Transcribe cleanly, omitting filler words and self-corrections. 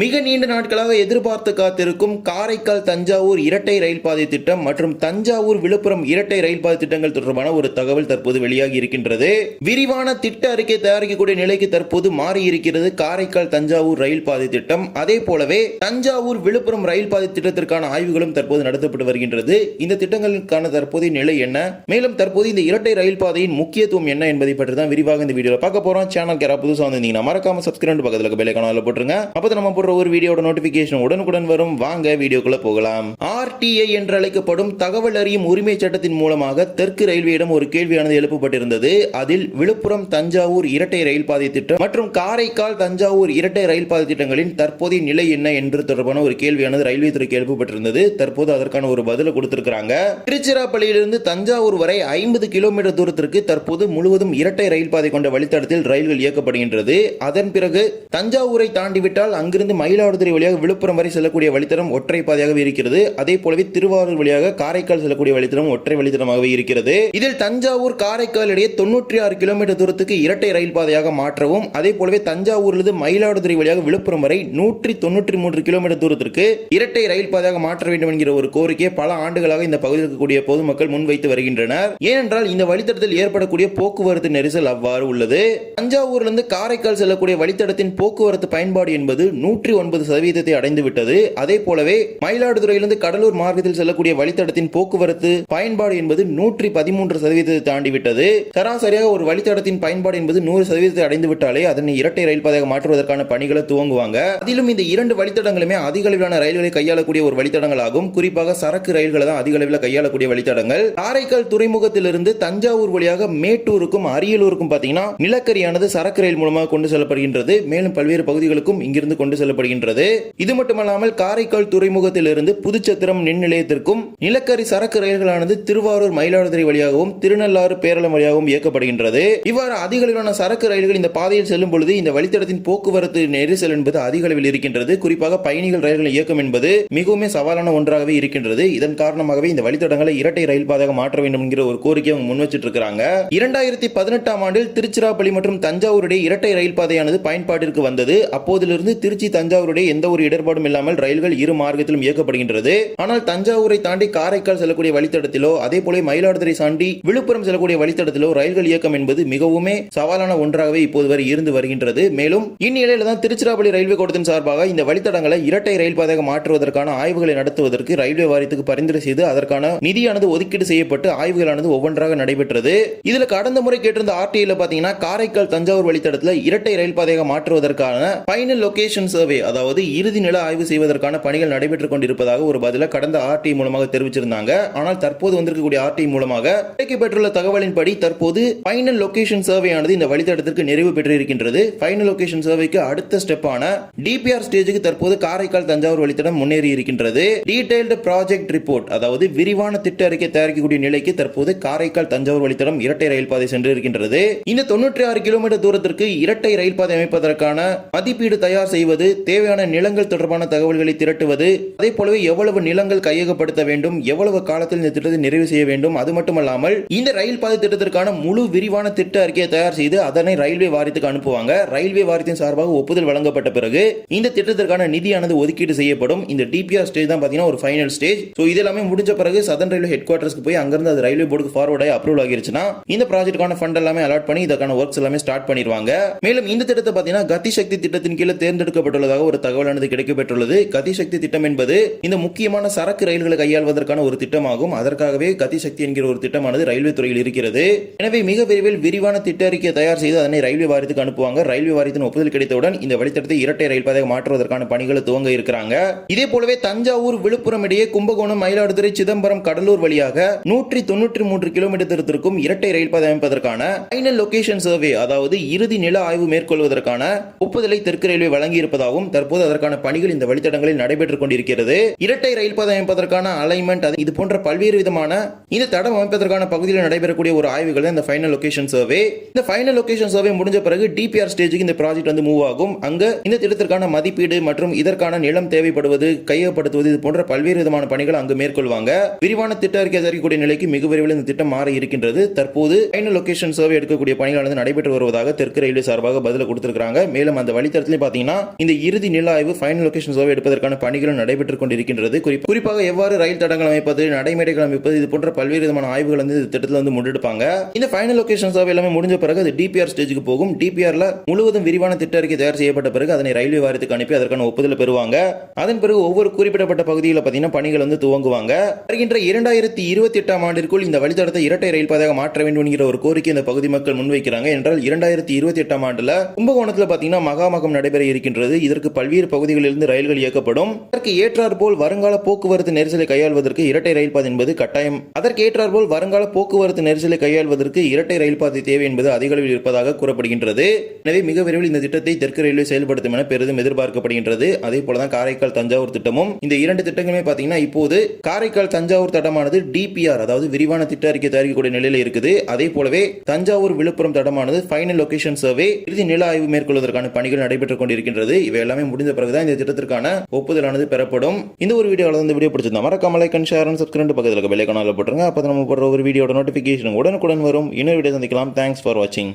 மிக நீண்ட நாட்களாக எதிர்பார்த்து காத்திருக்கும் காரைக்கால் தஞ்சாவூர் இரட்டை ரயில் பாதை திட்டம் மற்றும் தஞ்சாவூர் விழுப்புரம் இரட்டை ரயில் பாதை திட்டங்கள் தொடர்பான ஒரு தகவல் தற்போது வெளியாகி இருக்கின்றது. விரிவான திட்ட அறிக்கை தயாரிக்கக்கூடிய நிலைக்கு தற்போது மாறி இருக்கிறது காரைக்கால் தஞ்சாவூர் ரயில் பாதை திட்டம். அதே போலவே தஞ்சாவூர் விழுப்புரம் ரயில் பாதை திட்டத்திற்கான ஆய்வுகளும் தற்போது நடத்தப்பட்டு வருகின்றது. இந்த திட்டங்களுக்கான தற்போதைய நிலை என்ன, மேலும் தற்போது இந்த இரட்டை ரயில் பாதையின் முக்கியத்துவம் என்ன என்பதை பற்றி தான் விரிவாக இந்த வீடியோல பார்க்க போறோம். சேனல் யாராவது புதுசா வந்திருந்தீங்கன்னா மறக்காம சப்ஸ்கிரைப் பக்கத்துல பெல் ஐகானை போட்டுருங்க. அப்பதான் நம்ம ஒரு வீடியோட நோட்டிபிகேஷன் உடனுக்குடன் வரும். வாங்க வீடியோக்குள்ள போகலாம். ஆர்டிஐ என்று அழைக்கப்படும் தகவல் அறியும் உரிமை சட்டத்தின் மூலமாக தெற்கு ரயில்வேயிடம் ஒரு கேள்வியானது எழுப்பப்பட்டிருந்தது. அதில் விழுப்புரம் தஞ்சாவூர் இரட்டை ரயில் பாதை திட்டம் மற்றும் காரைக்கால் தஞ்சாவூர் இரட்டை ரயில் பாதை திட்டங்களின் தற்போதைய நிலை என்ன என்று தொடர்பான ஒரு கேள்வியானது ரயில்வே துறைக்கு எழுப்பப்பட்டிருந்தது. தற்போது அதற்கான ஒரு பதில கொடுத்திருக்கிறாங்க. திருச்சிராப்பள்ளியிலிருந்து தஞ்சாவூர் வரை 50 கிலோமீட்டர் தூரத்திற்கு தற்போது முழுவதும் இரட்டை ரயில் பாதை கொண்ட வழித்தடத்தில் ரயில்கள் இயக்கப்படுகின்றது. அதன் பிறகு தஞ்சாவூரை தாண்டிவிட்டால் அங்கிருந்து மயிலாடுதுறை வழியாக விழுப்புரம் வரை செல்லக்கூடிய வழித்தடம் ஒற்றை பாதையாக இருக்கிறது. அதே போலவே திருவாரூர் வழியாக காரைக்கால் செல்லக்கூடிய வழித்தடம் ஒற்றை வழித்தடமாகவே இருக்கிறது. இதில் தஞ்சாவூர் காரைக்கால் இடையே 96 கிலோமீட்டர் தூரத்துக்கு இரட்டை ரயில் பாதையாக மாற்றவும், அதே போலவே தஞ்சாவூரிலிருந்து மயிலாடுதுறை வழியாக விழுப்புரம் வரை 193 கிலோமீட்டர் தூரத்திற்கு இரட்டை ரயில் பாதையாக மாற்ற வேண்டும் என்கிற ஒரு கோரிக்கையை பல ஆண்டுகளாக இந்த பகுதியில் இருக்கக்கூடிய பொதுமக்கள் முன்வைத்து வருகின்றனர். ஏனென்றால் இந்த வழித்தடத்தில் ஏற்படக்கூடிய போக்குவரத்து நெரிசல் அவ்வாறு உள்ளது. தஞ்சாவூரிலிருந்து காரைக்கால் செல்லக்கூடிய வழித்தடத்தின் போக்குவரத்து பயன்பாடு என்பது 109% அடைந்து விட்டது. அதே போலவே மயிலாடுதுறையிலிருந்து கடலூர் மார்க்கத்தில் செல்லக்கூடிய வழித்தடத்தின் போக்குவரத்து பயன்பாடு என்பது 113% தாண்டிவிட்டது. சராசரியாக ஒரு வழித்தடத்தின் பயன்பாடு என்பது 100% அடைந்து விட்டாலே அதனை இரட்டை ரயில் பாதையாக மாற்றுவதற்கான பணிகளை துவங்குவாங்க. அதிலும் இந்த இரண்டு வழித்தடங்களுமே அதிக அளவிலான ரயில்களை கையாளக்கூடிய ஒரு வழித்தடங்கள் ஆகும். குறிப்பாக சரக்கு ரயில்களை தான் அதிக அளவில் கையாளக்கூடிய வழித்தடங்கள். காரைக்கால் துறைமுகத்திலிருந்து தஞ்சாவூர் வழியாக மேட்டூருக்கும் அரியலூருக்கும் பாத்தீங்கன்னா நிலக்கரியானது சரக்கு ரயில் மூலமாக கொண்டு செல்லப்படுகின்றது. மேலும் பல்வேறு பகுதிகளுக்கும் இங்கிருந்து கொண்டு செல்லப்படுகின்றது. இது மட்டுமல்லாமல் காரைக்கால் துறைமுகத்திலிருந்து புதுச்சத்திரம் மின் நிலையத்திற்கும் நிலக்கரி சரக்கு ரயில்களானது திருவாரூர் மயிலாடுதுறை வழியாகவும் திருநள்ளாறு பேரளம் வழியாகவும் இயக்கப்படுகின்றது. இவ்வாறு அதிக அளவிலான சரக்கு ரயில்கள் இந்த பாதையில் செல்லும் பொழுது இந்த வழித்தடத்தின் போக்குவரத்து நெரிசல் என்பது அதிக அளவில் இருக்கின்றது. குறிப்பாக பயணிகள் ரயில்கள் இயக்கம் என்பது மிகவும் சவாலான ஒன்றாகவே இருக்கின்றது. இதன் காரணமாகவே இந்த வழித்தடங்களை இரட்டை ரயில் பாதையாக மாற்ற வேண்டும் என்கிற ஒரு கோரிக்கை அவங்க முன் வச்சிட்டு இருக்காங்க. 2018 ஆண்டில் திருச்சிராப்பள்ளி மற்றும் தஞ்சாவூருடைய இரட்டை ரயில் பாதையானது பயன்பாட்டிற்கு வந்தது. அப்போதிலிருந்து திருச்சி தஞ்சாவூருடைய எந்த ஒரு இடர்பாடும் இல்லாமல் ரயில்கள் இரு மார்க்கத்திலும் இயக்கப்படுகின்றது. ஆனால் தஞ்சாவூரை தாண்டி காரைக்கால் செல்லக்கூடிய வழித்தடத்திலோ அதே போல மயிலாடுதுறை தாண்டி விழுப்புரம் செல்லக்கூடிய வழித்தடத்திலோ ரயில்கள் இயக்கம் என்பது மிகவும் சவாலான ஒன்றாகவே இப்போது வரை இருந்து வருகின்றது. மேலும் இந்நிலையில தான் திருச்சிராப்பள்ளி ரயில்வே கோட்டத்தின் சார்பாக இந்த வழித்தடங்களை இரட்டை ரயில் பாதையாக மாற்றுவதற்கான ஆய்வுகளை நடத்துவதற்கு ரயில்வே வாரியத்துக்கு பரிந்துரை செய்து அதற்கான நிதியானது ஒதுக்கீடு செய்யப்பட்டு ஆய்வுகளானது ஒவ்வொன்றாக நடைபெற்றது. இதுல கடந்த முறை கேட்டிருந்த ஆர்டிஐல பாத்தீங்கன்னா காரைக்கால் தஞ்சாவூர் வழித்தடத்தில் இரட்டை ரயில் பாதையாக மாற்றுவதற்கான ஃபைனல் லொகேஷன் சர்வே, அதாவது இறுதி நில ஆய்வு செய்வதற்கான பணிகள் நடைபெற்றுக் கொண்டிருப்பதாக ஒரு பதில கடந்த ஆர்டிஐ மூலமாக தெரிவிச்சிருந்தாங்க. ஆனால் தற்போது வந்திருக்கக்கூடிய ஆர்டிஐ மூலமாக கிடைக்கப்பெற்றுள்ள தகவலின்படி தற்போது ஃபைனல் லொகேஷன் சர்வே ஆனது இந்த வழித்தடத்திற்கு நிறைவு பெற்றிருக்கின்றது. ஃபைனல் லொகேஷன் சர்வேக்கு அடுத்த ஸ்டெப்பான டிபிஆர் ஸ்டேஜுக்கு தற்போது காரைக்கால் தஞ்சாவூர் வழித்தடம் முன்னேறி இருக்கின்றது. டீடைல்டு ப்ராஜெக்ட் ரிப்போர்ட், அதாவது விரிவான திட்ட அறிக்கை தயாரிக்கக்கூடிய நிலைக்கு தற்போது காரைக்கால் தஞ்சாவூர் வழித்தடம் இரட்டை ரயில் பாதை சென்று இருக்கின்றது. இந்த 96 கிலோமீட்டர் தூரத்திற்கு இரட்டை ரயில் பாதை அமைப்பதற்கான மதிப்பீடு தயார் செய்வது, தேவையான நிலங்கள் தொடர்பான தகவல்களை திரட்டுவது, அதே போலவே எவ்வளவு நிலங்கள் கையகப்படுத்த வேண்டும், எவ்வளவு காலத்தில் இந்த திட்டத்தை நிறைவு செய்ய வேண்டும், அது மட்டுமல்லாமல் இந்த ரயில் பாதை திட்டத்திற்கான முழு விரிவான திட்ட அறிக்கையை தயார் செய்து அதனை ரயில்வே வாரியத்துக்கு அனுப்புவாங்க. ரயில்வே வாரியத்தின் சார்பாக ஒப்புதல் வழங்கப்பட்ட பிறகு இந்த திட்டத்திற்கான நிதியானது ஒதுக்கீடு செய்யப்படும். இந்த டிபிஆர் ஸ்டேஜ் தான் பாத்தீங்கன்னா ஒரு ஃபைனல் ஸ்டேஜ். சோ இதெல்லாமே முடிஞ்ச பிறகு சதன் ரயில்வே ஹெட் குவார்ட்டர்ஸ்க்கு போய் அங்கிருந்து அது ரயில்வே போர்டுக்கு ஃபார்வர்ட் ஆகி அப்ரூவல் ஆகிருச்சுன்னா இந்த ப்ராஜெக்ட்டுக்கான ஃபண்ட் எல்லாமே அலாட் பண்ணி இதற்கான ஒர்க்ஸ் எல்லாமே ஸ்டார்ட் பண்ணிடுவாங்க. மேலும் இந்த திட்டத்தை பாத்தீங்கன்னா கதி சக்தி திட்டத்தின் கீழ் தேர்ந்தெடுக்கப்பட்டுள்ளதாக ஒரு தகவலானது கிடைக்கப்பெற்றுள்ளது. கதிசக்தி திட்டம் என்பது இந்த முக்கியமான சரக்கு ரயில்களை கையாள்வதற்கான ஒரு திட்டமாகும். அதற்காகவே கதிசக்தி என்கிற ஒரு திட்டமானது ரயில்வே துறையில் இருக்கிறது. எனவே மிக விரைவில் விரிவான திட்ட அறிக்கையை தயார் செய்து அதனை ரயில்வே வாரியத்துக்கு அனுப்புவாங்க. ரயில்வே வாரியத்தின் ஒப்புதல் கிடைத்தவுடன் இந்த வழித்தடத்தை இரட்டை ரயில் பாதையாக மாற்றுவதற்கான பணிகளை துவங்க இருக்கிறாங்க. இதே போலவே தஞ்சாவூர் விழுப்புரம் இடையே கும்பகோணம் மயிலாடுதுறை சிதம்பரம் கடலூர் வழியாக 193 கிலோமீட்டர் தூரத்திற்கும் இரட்டை ரயில் பாதை அமைப்பதற்கான ஃபைனல் லொகேஷன் சர்வே, அதாவது இறுதி நில ஆய்வு மேற்கொள்வதற்கான ஒப்புதலை தெற்கு ரயில்வே வழங்கி இருப்பதாகவும் தற்போது அதற்கான பணிகள் இந்த வழித்தடங்களில் நடைபெற்றுக் கொண்டிருக்கிறது. இரட்டை ரயில் பாதை அமைப்பதற்கான அலைன்மெண்ட், இது போன்ற பல்வேறு விதமான இந்த தடம் அமைப்பதற்கான பகுதியில் நடைபெறக்கூடிய ஒரு ஆய்வுகள் இந்த ஃபைனல் லொகேஷன் சர்வே. இந்த ஃபைனல் லொகேஷன் சர்வே முடிஞ்ச பிறகு டிபிஆர் ஸ்டேஜுக்கு இந்த ப்ராஜெக்ட் வந்து மூவ் ஆகும். அங்க இந்த திட்டத்திற்கான மதிப்பீடு மற்றும் இதற்கான நிலம் தேவைப்படுவது, கையகப்படுத்துவது, இது போன்ற பல்வேறு விதமான பணிகள் அங்கு மேற்கொள்வாங்க. விரிவான திட்ட அறிக்கை தயாரிக்கக்கூடிய நிலைக்கு மிக விரைவில் இந்த திட்டம் மாற இருக்கின்றது. தற்போது ஃபைனல் லொகேஷன் சர்வே எடுக்கக்கூடிய பணிகள் நடைபெற்று வருவதாக தெற்கு ரயில்வே சார்பாக பதில் கொடுத்திருக்காங்க. மேலும் அந்த வழித்தடத்திலே பாத்தீங்கன்னா இந்த இறுதி நில ஆய்வு ஃபைனல் லொகேஷன் சர்வே எடுப்பதற்கான பணிகளும் நடைபெற்றுக் கொண்டிருக்கின்றது. குறிப்பாக எவ்வாறு ரயில் தடங்கள் அமைப்பது, நடைமேடைகள் அமைப்பது, இது போன்ற பல்வேறு விதமான ஆய்வுகள் இந்த திட்டத்தில் முன்னெடுப்பாங்க. இந்த ஃபைனல் லொகேஷன் சர்வே எல்லாமே முடிஞ்ச பிறகு அது டிபிஆர் ஸ்டேஜுக்கு போகும். டிபிஆர்ல முழுவதும் விரிவான திட்ட அறிக்கை தயார் செய்யப்பட்ட பிறகு அதனை ரயில்வே வாரியத்துக்கு அனுப்பி அதற்கான ஒப்புதல் பெறுவாங்க. அதன் பிறகு ஒவ்வொரு குறிப்பிடப்பட்ட பகுதியில் பார்த்தீங்கன்னா பணிகள் துவங்குவாங்க. வருகின்ற 2028 ஆண்டிற்குள் இந்த வழித்தடத்தை இரட்டை ரயில் பாதையாக மாற்ற வேண்டும் என்கிற ஒரு கோரிக்கை இந்த பகுதி மக்கள் முன்வைக்கிறாங்க. என்றால் 2028 ஆண்டுல கும்பகோணத்தில் பார்த்தீங்கன்னா மகாமகம் நடைபெற இருக்கின்றது. இதற்கு பல்வேறு பகுதிகளிலிருந்து ரயில்கள் இயக்கப்படும். அதற்கு ஏற்றாற்போல் வருங்கால போக்குவரத்து நெரிசலை கையாள்வதற்கு இரட்டை ரயில் பாதை என்பது கட்டாயம். அதற்கு ஏற்றாற்போல் வருங்கால போக்குவரத்து நெரிசலை கையாள்வதற்கு இரட்டை ரயில் பாதை தேவை என்பது அதிக அளவில் இருப்பதாக கூறப்படுகின்றது. எனவே மிக விரைவில் இந்த திட்டத்தை தெற்கு ரயில்வே செயல்படுத்தும் என பெரிதும் எதிர்பார்க்கப்படுகின்றது. அதே போலதான் காரைக்கால் தஞ்சாவூர் திட்டமும். இந்த இரண்டு திட்டங்களுமே பார்த்தீங்கன்னா இப்போது காரைக்கால் தஞ்சாவூர் தடமானது டிபிஆர் அதாவது விரிவான திட்ட அறிக்கை தயாரிக்கக்கூடிய நிலையில் இருக்குது. அதே போலவே தஞ்சாவூர் விழுப்புரம் தடமானது ஃபைனல் லொகேஷன் சர்வே இறுதி நில ஆய்வு மேற்கொள்வதற்கான பணிகள் நடைபெற்றுக் கொண்டிருக்கின்றது. இவை எல்லாமே முடிந்த பிறகுதான் இந்த திட்டத்திற்கான ஒப்புதலானது பெறப்படும். இந்த ஒரு வீடியோவில் இந்த வீடியோ பிடிச்சிருந்தா மறக்காம like and share and subscribe பக்கத்தில் பெல் ஐகானை போட்டுருங்க. அப்போ நம்ம போடுற ஒரு வீடியோட நோட்டிபிகேஷன் உடனுக்குடன் வரும். இன்னொரு வீடியோ சந்திக்கலாம். தேங்க்ஸ் ஃபார் வாட்சிங்.